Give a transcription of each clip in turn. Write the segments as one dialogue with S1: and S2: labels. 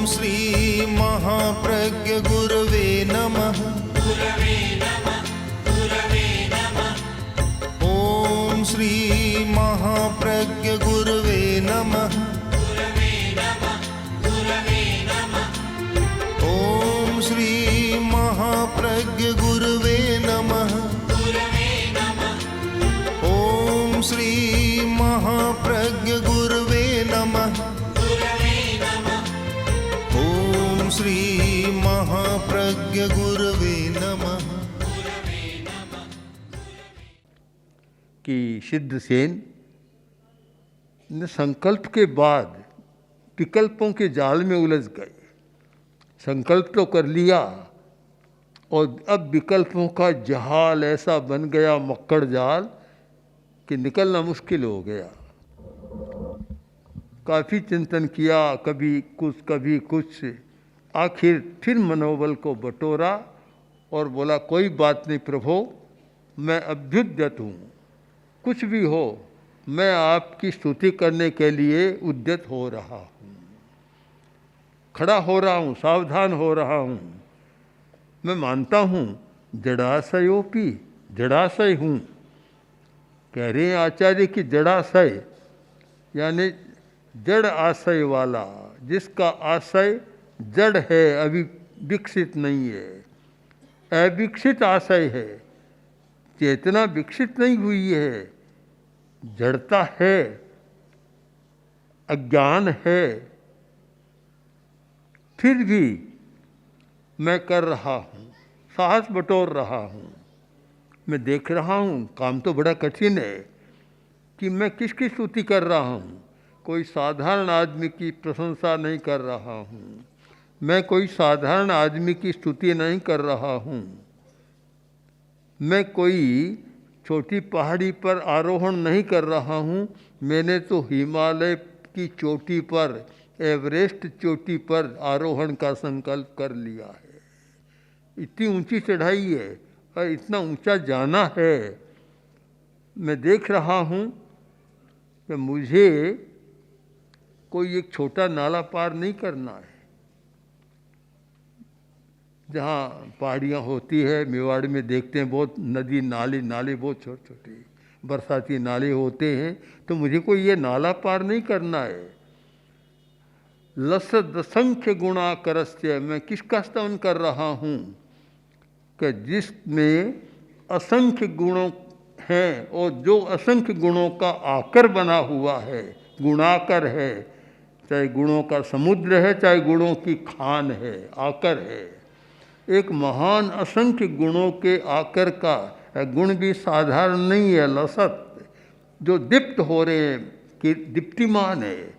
S1: श्री महाप्रज्ञ गुरवे नमः। ओम श्री महाप्रज्ञ गुरवे नमः। ओम श्री महाप्रज्ञ गुरवे नमः। ओम श्री महाप्रज्ञ गुरवे नमः। ओम श्री महाप्रज्ञ गुरवे नमः।
S2: कि सिद्धसेन ने संकल्प के बाद विकल्पों के जाल में उलझ गए। संकल्प तो कर लिया और अब विकल्पों का जहाल ऐसा बन गया, मक्कड़ जाल, कि निकलना मुश्किल हो गया। काफ़ी चिंतन किया, कभी कुछ, आखिर फिर मनोबल को बटोरा और बोला कोई बात नहीं प्रभु, मैं अभ्युद्यत हूँ, कुछ भी हो मैं आपकी स्तुति करने के लिए उद्यत हो रहा हूँ, खड़ा हो रहा हूँ, सावधान हो रहा हूँ। मैं मानता हूँ जड़ाशयोपी, जड़ाशय हूँ। कह रहे हैं आचार्य की जड़ाशय यानी जड़ आशय वाला, जिसका आशय जड़ है, अभी विकसित नहीं है, अविकसित आशय है। चेतना विकसित नहीं हुई है, जड़ता है, अज्ञान है। फिर भी मैं कर रहा हूँ, साहस बटोर रहा हूँ। मैं देख रहा हूँ काम तो बड़ा कठिन है कि मैं किसकी स्तुति कर रहा हूँ। कोई साधारण आदमी की प्रशंसा नहीं कर रहा हूँ, मैं कोई साधारण आदमी की स्तुति नहीं कर रहा हूँ। मैं कोई छोटी पहाड़ी पर आरोहण नहीं कर रहा हूँ, मैंने तो हिमालय की चोटी पर, एवरेस्ट चोटी पर आरोहण का संकल्प कर लिया है। इतनी ऊंची चढ़ाई है और इतना ऊंचा जाना है। मैं देख रहा हूँ कि मुझे कोई एक छोटा नाला पार नहीं करना है। जहाँ पहाड़ियाँ होती है, मेवाड़ में देखते हैं बहुत नदी नाले बहुत छोटे छोटे बरसाती नाले होते हैं, तो मुझे कोई ये नाला पार नहीं करना है। लसद असंख्य गुणा करस्य, मैं किसका स्तवन कर रहा हूँ कि जिसमें असंख्य गुणों हैं और जो असंख्य गुणों का आकर बना हुआ है, गुणाकर है। चाहे गुणों का समुद्र है, चाहे गुणों की खान है, आकर है। एक महान असंख्य गुणों के आकर का गुण भी साधारण नहीं है, लसत, जो दीप्त हो रहे हैं कि दीप्तिमान है।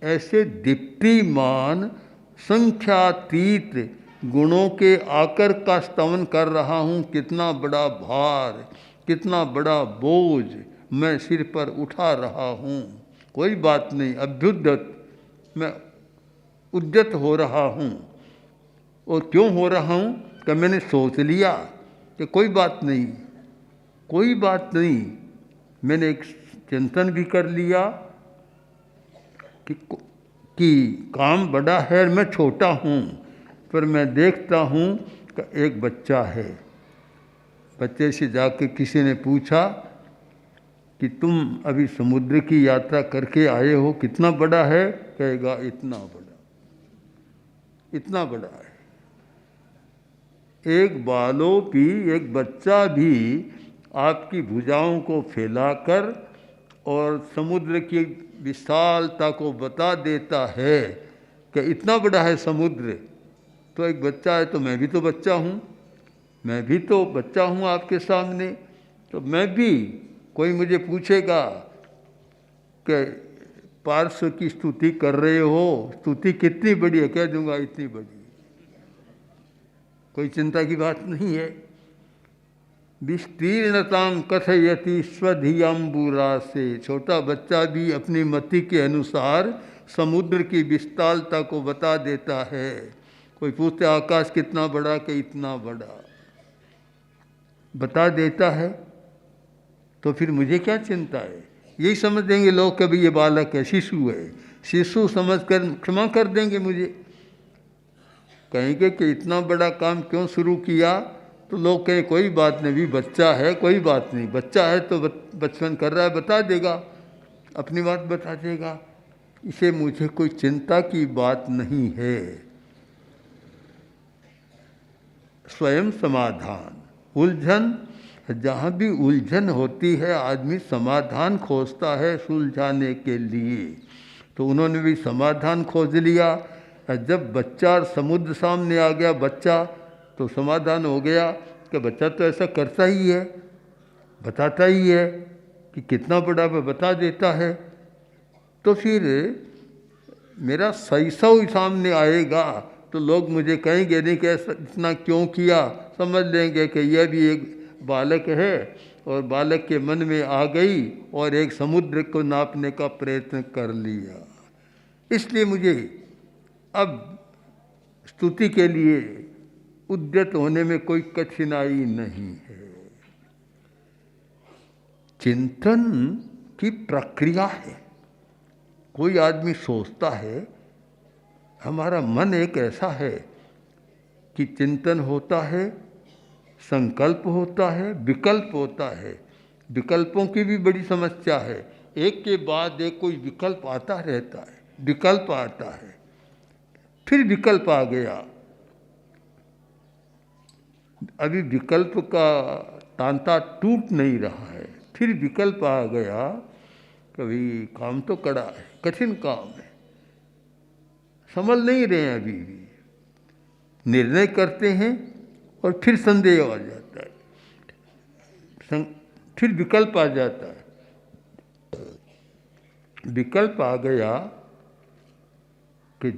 S2: ऐसे दीप्तिमान संख्यातीत गुणों के आकर का स्तवन कर रहा हूँ। कितना बड़ा भार, कितना बड़ा बोझ मैं सिर पर उठा रहा हूँ। कोई बात नहीं, अभ्युद्यत, मैं उद्यत हो रहा हूँ। और क्यों हो रहा हूँ कि मैंने सोच लिया कि कोई बात नहीं, कोई बात नहीं। मैंने एक चिंतन भी कर लिया कि काम बड़ा है, मैं छोटा हूँ, पर मैं देखता हूँ कि एक बच्चा है। बच्चे से जाके किसी ने पूछा कि तुम अभी समुद्र की यात्रा करके आए हो, कितना बड़ा है? कहेगा इतना बड़ा, इतना बड़ा है। एक बालोपी, एक बच्चा भी आपकी भुजाओं को फैलाकर और समुद्र की विशालता को बता देता है कि इतना बड़ा है समुद्र। तो एक बच्चा है, तो मैं भी तो बच्चा हूँ, मैं भी तो बच्चा हूँ आपके सामने। तो मैं भी, कोई मुझे पूछेगा कि पार्श्व की स्तुति कर रहे हो, स्तुति कितनी बड़ी है, कह दूंगा इतनी बड़ी। कोई चिंता की बात नहीं है। विस्तीर्णतां कथयति स्वधियांबुरा से, छोटा बच्चा भी अपनी मति के अनुसार समुद्र की विशालता को बता देता है। कोई पूछते आकाश कितना बड़ा, कि इतना बड़ा, बता देता है। तो फिर मुझे क्या चिंता है? यही समझ देंगे लोग कभी ये बालक है, शिशु है, शिशु समझकर क्षमा कर देंगे मुझे। कहेंगे कि इतना बड़ा काम क्यों शुरू किया, तो लोग कहें कोई बात नहीं, भी बच्चा है, कोई बात नहीं, बच्चा है तो बचपन कर रहा है, बता देगा, अपनी बात बता देगा। इसे मुझे कोई चिंता की बात नहीं है। स्वयं समाधान, उलझन, जहाँ भी उलझन होती है आदमी समाधान खोजता है सुलझाने के लिए। तो उन्होंने भी समाधान खोज लिया। जब बच्चा और समुद्र सामने आ गया, बच्चा, तो समाधान हो गया कि बच्चा तो ऐसा करता ही है, बताता ही है कि कितना बड़ा वह बता देता है। तो फिर मेरा शैशव सामने आएगा तो लोग मुझे कहेंगे नहीं कि ऐसा इतना क्यों किया, समझ लेंगे कि यह भी एक बालक है और बालक के मन में आ गई और एक समुद्र को नापने का प्रयत्न कर लिया। इसलिए मुझे अब स्तुति के लिए उद्यत होने में कोई कठिनाई नहीं है। चिंतन की प्रक्रिया है। कोई आदमी सोचता है, हमारा मन एक ऐसा है कि चिंतन होता है, संकल्प होता है, विकल्प होता है। विकल्पों की भी बड़ी समस्या है, एक के बाद एक कोई विकल्प आता रहता है, विकल्प आता है, फिर विकल्प आ गया। अभी विकल्प का तांता टूट नहीं रहा है, फिर विकल्प आ गया। कभी काम तो कड़ा है, कठिन काम है, समझ नहीं रहे हैं, अभी भी निर्णय करते हैं और फिर संदेह आ जाता है, फिर विकल्प आ जाता है। विकल्प आ गया कि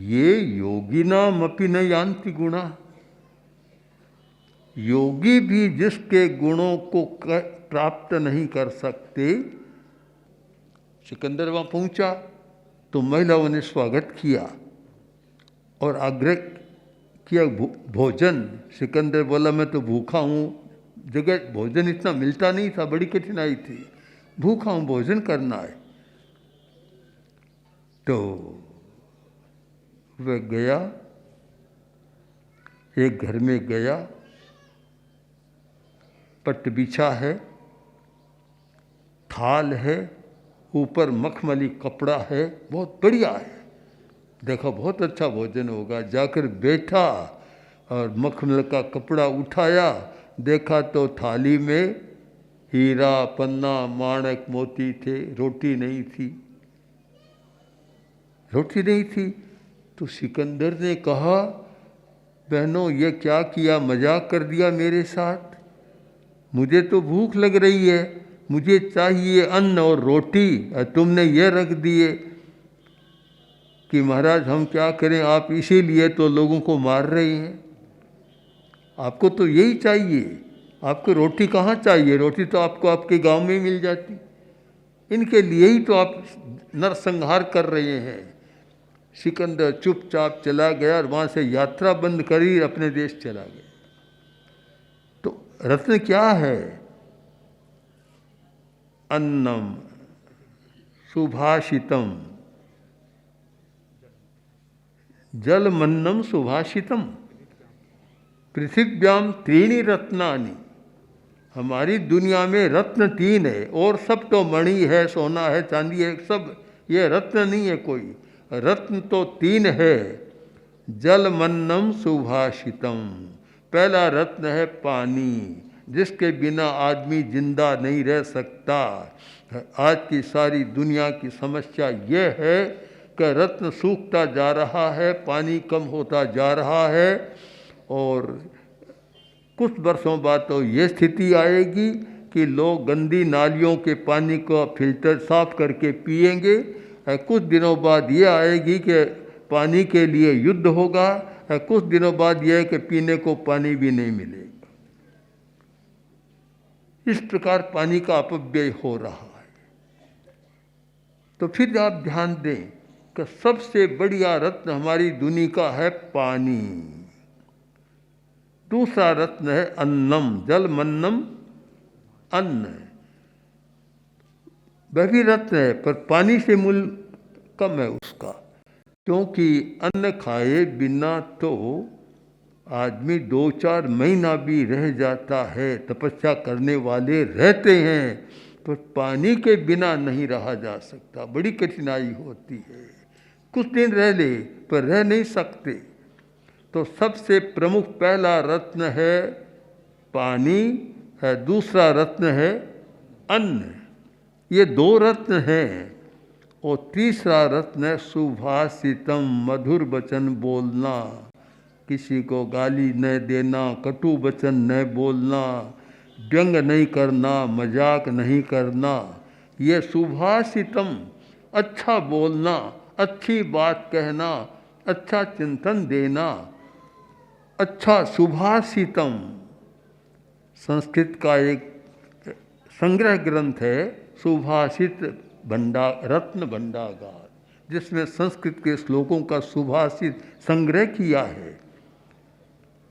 S2: ये योगिनामपि न यान्ति गुणा, योगी भी जिसके गुणों को प्राप्त नहीं कर सकते। सिकंदर वहाँ पहुँचा तो महिलाओं ने स्वागत किया और आग्रह किया भोजन। सिकंदर बोला मैं तो भूखा हूँ, जगह भोजन इतना मिलता नहीं था, बड़ी कठिनाई थी, भूखा हूँ, भोजन करना है। तो वह गया, एक घर में गया, पट बिछा है, थाल है, ऊपर मखमली कपड़ा है, बहुत बढ़िया है। देखा बहुत अच्छा भोजन होगा, जाकर बैठा और मखमल का कपड़ा उठाया, देखा तो थाली में हीरा पन्ना माणक मोती थे, रोटी नहीं थी, रोटी नहीं थी। तो सिकंदर ने कहा बहनों ये क्या किया, मजाक कर दिया मेरे साथ, मुझे तो भूख लग रही है, मुझे चाहिए अन्न और रोटी, और तुमने ये रख दिए कि महाराज हम क्या करें, आप इसीलिए तो लोगों को मार रहे हैं, आपको तो यही चाहिए, आपको रोटी कहाँ चाहिए, रोटी तो आपको आपके गांव में मिल जाती, इनके लिए ही तो आप नरसंहार कर रहे हैं। सिकंदर चुपचाप चला गया और वहाँ से यात्रा बंद करी अपने देश चला गया। तो रत्न क्या है? अन्नम सुभाषितम, जलमन्नम सुभाषितम, पृथिव्याम त्रीणि रत्नानि। हमारी दुनिया में रत्न 3 है और सब तो मणि है, सोना है, चांदी है, सब ये रत्न नहीं है कोई, रत्न तो 3 है। जलमन्नम सुभाषितम, पहला रत्न है पानी, जिसके बिना आदमी जिंदा नहीं रह सकता। आज की सारी दुनिया की समस्या यह है कि रत्न सूखता जा रहा है, पानी कम होता जा रहा है, और कुछ वर्षों बाद तो ये स्थिति आएगी कि लोग गंदी नालियों के पानी को फिल्टर साफ करके पिएंगे। कुछ दिनों बाद ये आएगी कि पानी के लिए युद्ध होगा, कुछ दिनों बाद यह है कि पीने को पानी भी नहीं मिलेगा। इस प्रकार पानी का अपव्यय हो रहा है। तो फिर आप ध्यान दें कि सबसे बढ़िया रत्न हमारी दुनिया का है पानी। दूसरा रत्न है अन्नम, जलमन्नम, अन्न, वह भी रत्न है पर पानी से मूल्य कम है उसका। क्योंकि अन्न खाए बिना तो आदमी 2-4 महीना भी रह जाता है, तपस्या करने वाले रहते हैं, पर पानी के बिना नहीं रहा जा सकता, बड़ी कठिनाई होती है। कुछ दिन रह ले पर रह नहीं सकते। तो सबसे प्रमुख पहला रत्न है पानी है, दूसरा रत्न है अन्न, ये 2 रत्न हैं। और तीसरा रत्न है सुभाषितम, मधुर वचन बोलना, किसी को गाली न देना, कटु वचन न बोलना, व्यंग नहीं करना, मजाक नहीं करना, ये सुभाषितम, अच्छा बोलना, अच्छी बात कहना, अच्छा चिंतन देना, अच्छा सुभाषितम। संस्कृत का एक संग्रह ग्रंथ है सुभाषित रत्न भंडागार, जिसमें संस्कृत के श्लोकों का सुभाषित संग्रह किया है।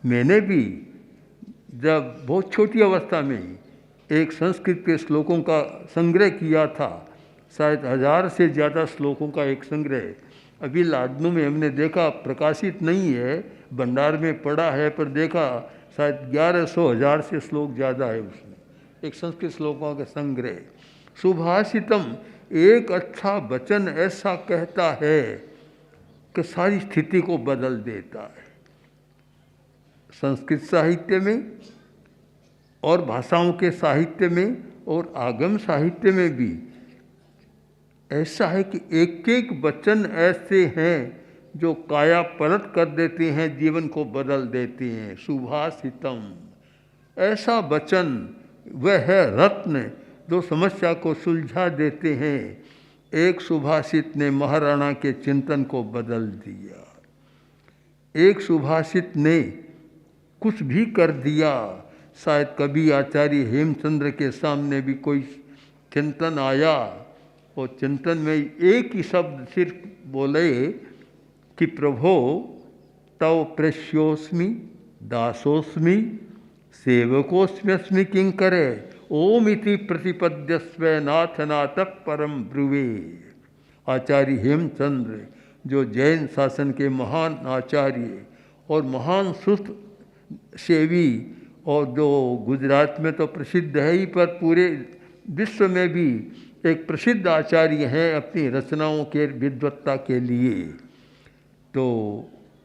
S2: मैंने भी जब बहुत छोटी अवस्था में ही एक संस्कृत के श्लोकों का संग्रह किया था, शायद 1000 से ज़्यादा श्लोकों का एक संग्रह। अभी लाडनू में हमने देखा, प्रकाशित नहीं है, भंडार में पड़ा है, पर देखा शायद 1100-1000 से श्लोक ज़्यादा है उसमें, एक संस्कृत श्लोकों का संग्रह। सुभाषितम, एक अच्छा वचन ऐसा कहता है कि सारी स्थिति को बदल देता है। संस्कृत साहित्य में और भाषाओं के साहित्य में और आगम साहित्य में भी ऐसा है कि एक एक वचन ऐसे हैं जो काया पलट कर देते हैं, जीवन को बदल देते हैं। सुभाषितम, ऐसा वचन वह है रत्न जो समस्या को सुलझा देते हैं। एक सुभाषित ने महाराणा के चिंतन को बदल दिया, एक सुभाषित ने कुछ भी कर दिया। शायद कभी आचार्य हेमचंद्र के सामने भी कोई चिंतन आया और चिंतन में एक ही शब्द सिर्फ बोले कि प्रभो तव प्रेष्योस्मि दासोस्मि सेवकोस्म्यस्मि किंकरे ओम इति प्रतिपद्यस्व नाथ नाथ परम ब्रुवे। आचार्य हेमचंद्र जो जैन शासन के महान आचार्य और महान सुत सेवी, और जो गुजरात में तो प्रसिद्ध है ही, पर पूरे विश्व में भी एक प्रसिद्ध आचार्य हैं अपनी रचनाओं के विद्वत्ता के लिए। तो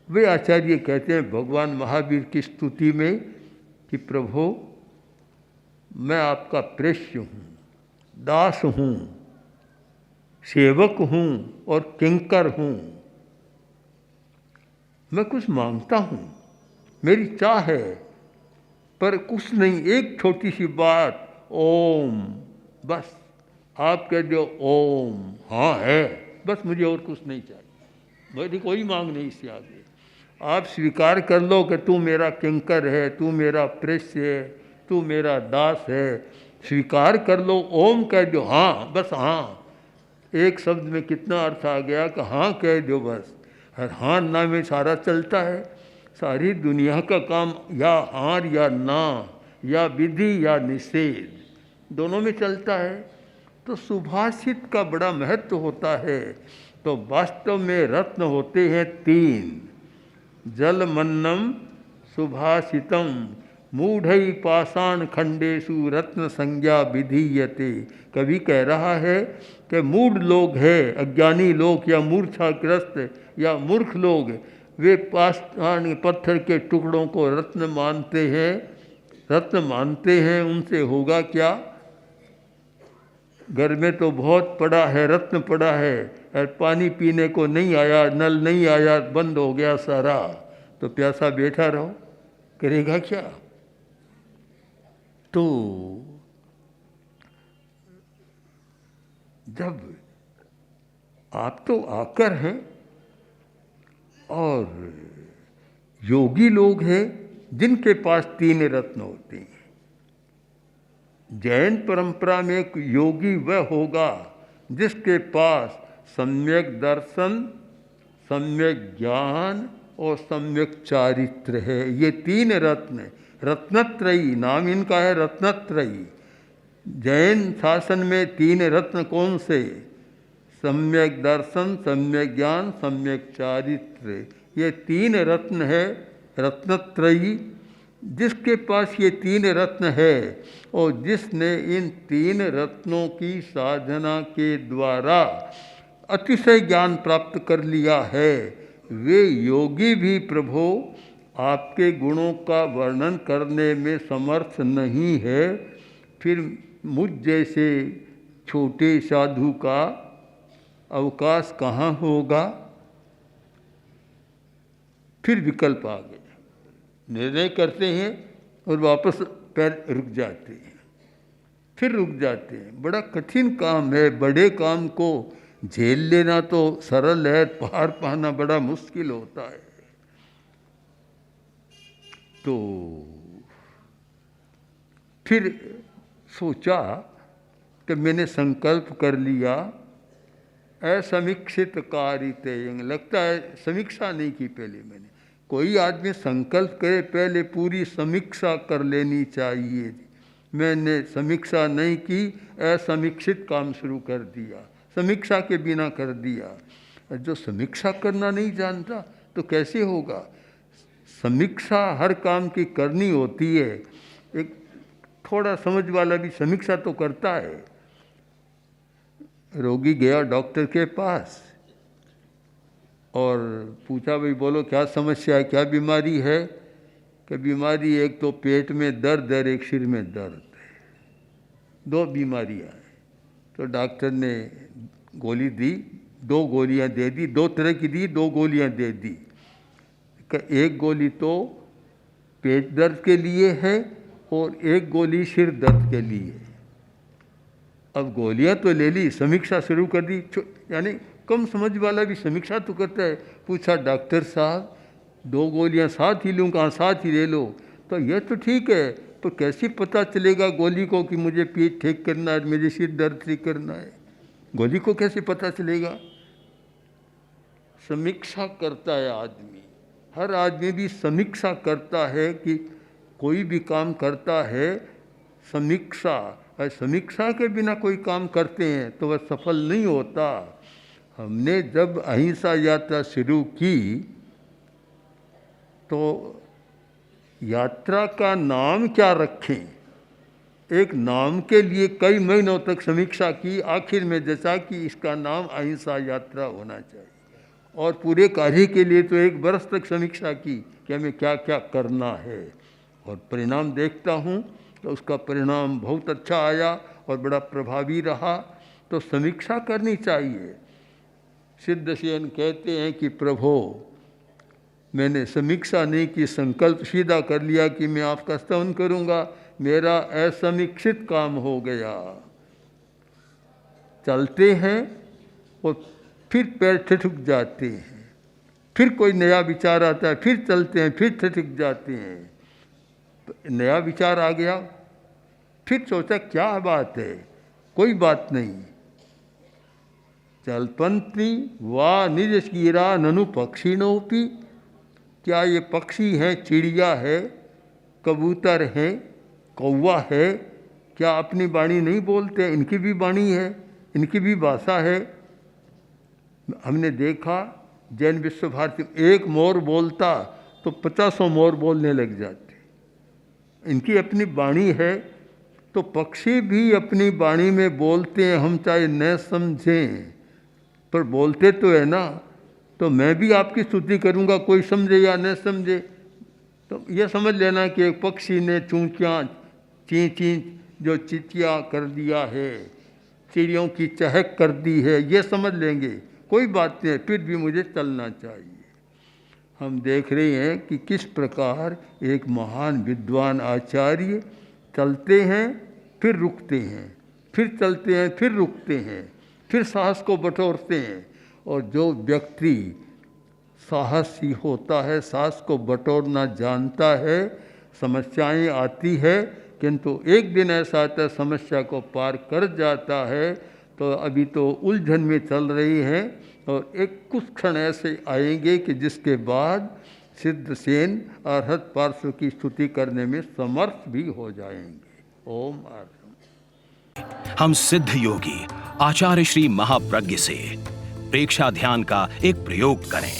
S2: वे आचार्य कहते हैं भगवान महावीर की स्तुति में कि प्रभु मैं आपका प्रेष्य हूँ, दास हूँ, सेवक हूँ और किंकर हूँ। मैं कुछ मांगता हूँ, मेरी चाह है, पर कुछ नहीं, एक छोटी सी बात, ओम, बस आप कह दो ओम, हाँ है, बस मुझे और कुछ नहीं चाहिए, मेरी कोई मांग नहीं इससे आगे। आप स्वीकार कर लो कि तू मेरा किंकर है, तू मेरा प्रेष्य है, तू मेरा दास है, स्वीकार कर लो, ओम कह दो, हाँ, बस हाँ। एक शब्द में कितना अर्थ आ गया कि हाँ कह दो बस, और हाँ ना में सारा चलता है। सारी दुनिया का काम या हाँ या ना, या विधि या निषेध, दोनों में चलता है। तो सुभाषित का बड़ा महत्व होता है। तो वास्तव में रत्न होते हैं 3, जलमन्नम सुभाषितम मूढ़ई पाषाण खंडेषु रत्न संज्ञा विधीयते। कवि कह रहा है कि मूढ़ लोग हैं, अज्ञानी लोग या मूर्छाग्रस्त या मूर्ख लोग, वे पाषाण पत्थर के टुकड़ों को रत्न मानते हैं, रत्न मानते हैं। उनसे होगा क्या? घर में तो बहुत पड़ा है, रत्न पड़ा है, और पानी पीने को नहीं आया, नल नहीं आया, बंद हो गया सारा, तो प्यासा बैठा रहो, करेगा क्या? तो जब आप तो आकर हैं और योगी लोग हैं जिनके पास 3 रत्न होते हैं। जैन परंपरा में एक योगी वह होगा जिसके पास सम्यक दर्शन, सम्यक ज्ञान और सम्यक चारित्र है। ये 3 रत्न, रत्नत्रयी नाम इनका है, रत्नत्रयी। जैन शासन में 3 रत्न कौन से? सम्यक दर्शन, सम्यक ज्ञान, सम्यक चारित्र, ये 3 रत्न है, रत्नत्रयी। जिसके पास ये 3 रत्न है और जिसने इन 3 रत्नों की साधना के द्वारा अतिशय ज्ञान प्राप्त कर लिया है, वे योगी भी प्रभु आपके गुणों का वर्णन करने में समर्थ नहीं है। फिर मुझ जैसे छोटे साधु का अवकाश कहाँ होगा। फिर विकल्प आ गया, निर्णय करते हैं और वापस पैर रुक जाते हैं, फिर रुक जाते हैं। बड़ा कठिन काम है, बड़े काम को झेल लेना तो सरल है, पार पाना बड़ा मुश्किल होता है। तो फिर सोचा कि मैंने संकल्प कर लिया, असमीक्षित कारिते, लगता है समीक्षा नहीं की पहले मैंने। कोई आदमी संकल्प करे पहले पूरी समीक्षा कर लेनी चाहिए। मैंने समीक्षा नहीं की, असमीक्षित काम शुरू कर दिया, समीक्षा के बिना कर दिया। जो समीक्षा करना नहीं जानता तो कैसे होगा। समीक्षा हर काम की करनी होती है। एक थोड़ा समझ वाला भी समीक्षा तो करता है। रोगी गया डॉक्टर के पास और पूछा, भाई बोलो क्या समस्या है, क्या बीमारी है। कि बीमारी एक तो पेट में दर्द है, एक सिर में दर्द है, 2 बीमारियां हैं। तो डॉक्टर ने गोली दी, 2 गोलियां दे दी, 2 तरह की दी, 2 गोलियां दे दी। एक गोली तो पेट दर्द के लिए है और एक गोली सिर दर्द के लिए। अब गोलियां तो ले ली, समीक्षा शुरू कर दी। यानी कम समझ वाला भी समीक्षा तो करता है। पूछा, डॉक्टर साहब 2 गोलियां साथ ही लूँ, कहाँ साथ ही ले लो। तो यह तो ठीक है, पर कैसे पता चलेगा गोली को कि मुझे पेट ठीक करना है, मुझे सिर दर्द ठीक करना है। गोली को कैसे पता चलेगा। समीक्षा करता है आदमी, हर आदमी भी समीक्षा करता है कि कोई भी काम करता है समीक्षा। और समीक्षा के बिना कोई काम करते हैं तो वह सफल नहीं होता। हमने जब अहिंसा यात्रा शुरू की तो यात्रा का नाम क्या रखें, एक नाम के लिए कई महीनों तक समीक्षा की। आखिर में जैसा कि इसका नाम अहिंसा यात्रा होना चाहिए। और पूरे कार्य के लिए तो 1 वर्ष तक समीक्षा की कि हमें क्या क्या करना है। और परिणाम देखता हूँ तो उसका परिणाम बहुत अच्छा आया और बड़ा प्रभावी रहा। तो समीक्षा करनी चाहिए। सिद्धसेन कहते हैं कि प्रभु मैंने समीक्षा नहीं की, संकल्प सीधा कर लिया कि मैं आपका स्तवन करूँगा, मेरा असमीक्षित काम हो गया। चलते हैं और फिर पैर ठिठुक जाते हैं, फिर कोई नया विचार आता है, फिर चलते हैं, फिर ठिठुक जाते हैं। तो नया विचार आ गया, फिर सोचा क्या बात है, कोई बात नहीं। चलपंती वा निज गिरा ननु पक्षिणोपि, क्या ये पक्षी हैं, चिड़िया है, कबूतर है, कौवा है, क्या अपनी वाणी नहीं बोलते। इनकी भी वाणी है, इनकी भी भाषा है। हमने देखा जैन विश्व भारती, एक मोर बोलता तो 50 मोर बोलने लग जाते। इनकी अपनी वाणी है। तो पक्षी भी अपनी वाणी में बोलते हैं, हम चाहे न समझें पर बोलते तो है ना। तो मैं भी आपकी स्तुति करूंगा, कोई समझे या न समझे। तो यह समझ लेना कि एक पक्षी ने चूंचियाँ ची ची जो चिचिया कर दिया है, चिड़ियों की चहक कर दी है, ये समझ लेंगे, कोई बात नहीं। फिर भी मुझे चलना चाहिए। हम देख रहे हैं कि किस प्रकार एक महान विद्वान आचार्य चलते हैं, फिर रुकते हैं, फिर चलते हैं, फिर रुकते हैं, फिर साहस को बटोरते हैं। और जो व्यक्ति साहसी होता है, साहस को बटोरना जानता है, समस्याएं आती है, किंतु एक दिन ऐसा आता है समस्या को पार कर जाता है। तो अभी तो उलझन में चल रही हैं और एक कुछ क्षण ऐसे आएंगे कि जिसके बाद सिद्धसेन अरहत पार्श्व की स्तुति करने में समर्थ भी हो जाएंगे। ओम आर्य।
S3: हम सिद्ध योगी आचार्य श्री महाप्रज्ञ से प्रेक्षा ध्यान का एक प्रयोग करें।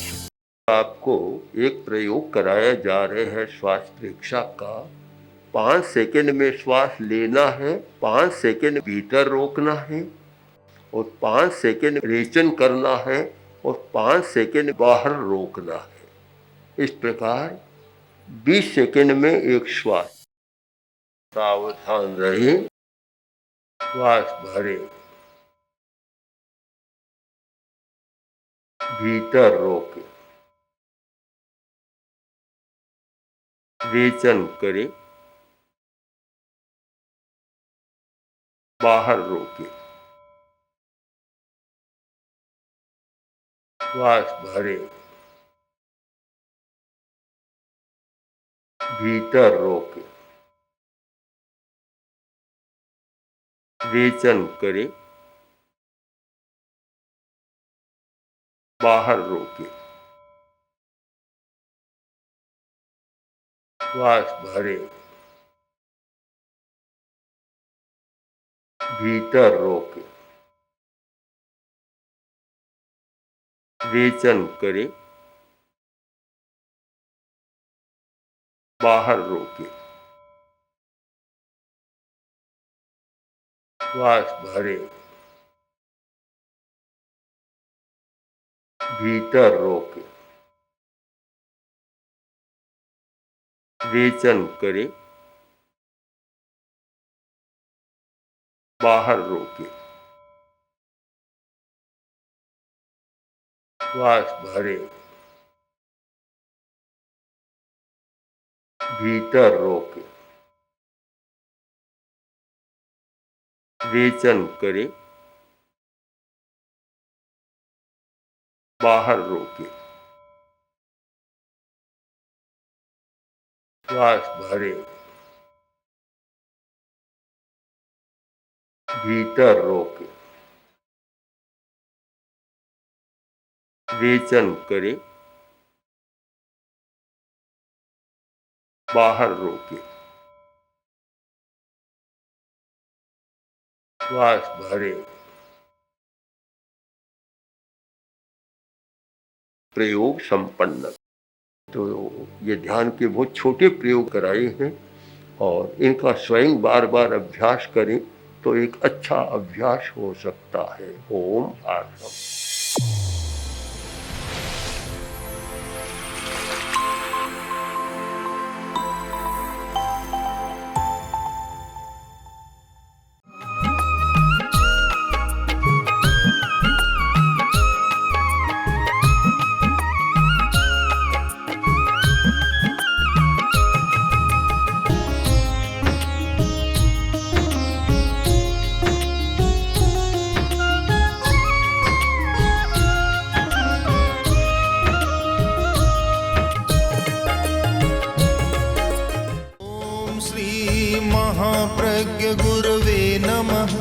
S2: आपको एक प्रयोग कराया जा रहे हैं श्वास प्रेक्षा का। 5 सेकंड में श्वास लेना है, 5 सेकंड भीतर रोकना है और 5 सेकंड रेचन करना है और 5 सेकंड बाहर रोकना है। इस प्रकार 20 सेकंड में एक श्वास। सावधान रहे, श्वास भरे, भीतर रोके, रेचन करे, बाहर रोके, श्वास भरे, भीतर रोके, रेचन करे, बाहर रोके, श्वास भरे, भीतर रोके, रेचन करे, बाहर रोके, श्वास भरे, भीतर रोके, रेचन करे, बाहर रोके, श्वास भरे, भीतर रोके, रेचन करे, बाहर रोके, श्वास भरे, भीतर रोके, रेचन करे, बाहर रोके, श्वास भरे। प्रयोग संपन्न। तो ये ध्यान के बहुत छोटे प्रयोग कराए हैं और इनका स्वयं बार बार अभ्यास करें तो एक अच्छा अभ्यास हो सकता है। ओम आर्षम।
S1: महाप्रज्ञ गुरवे नमः।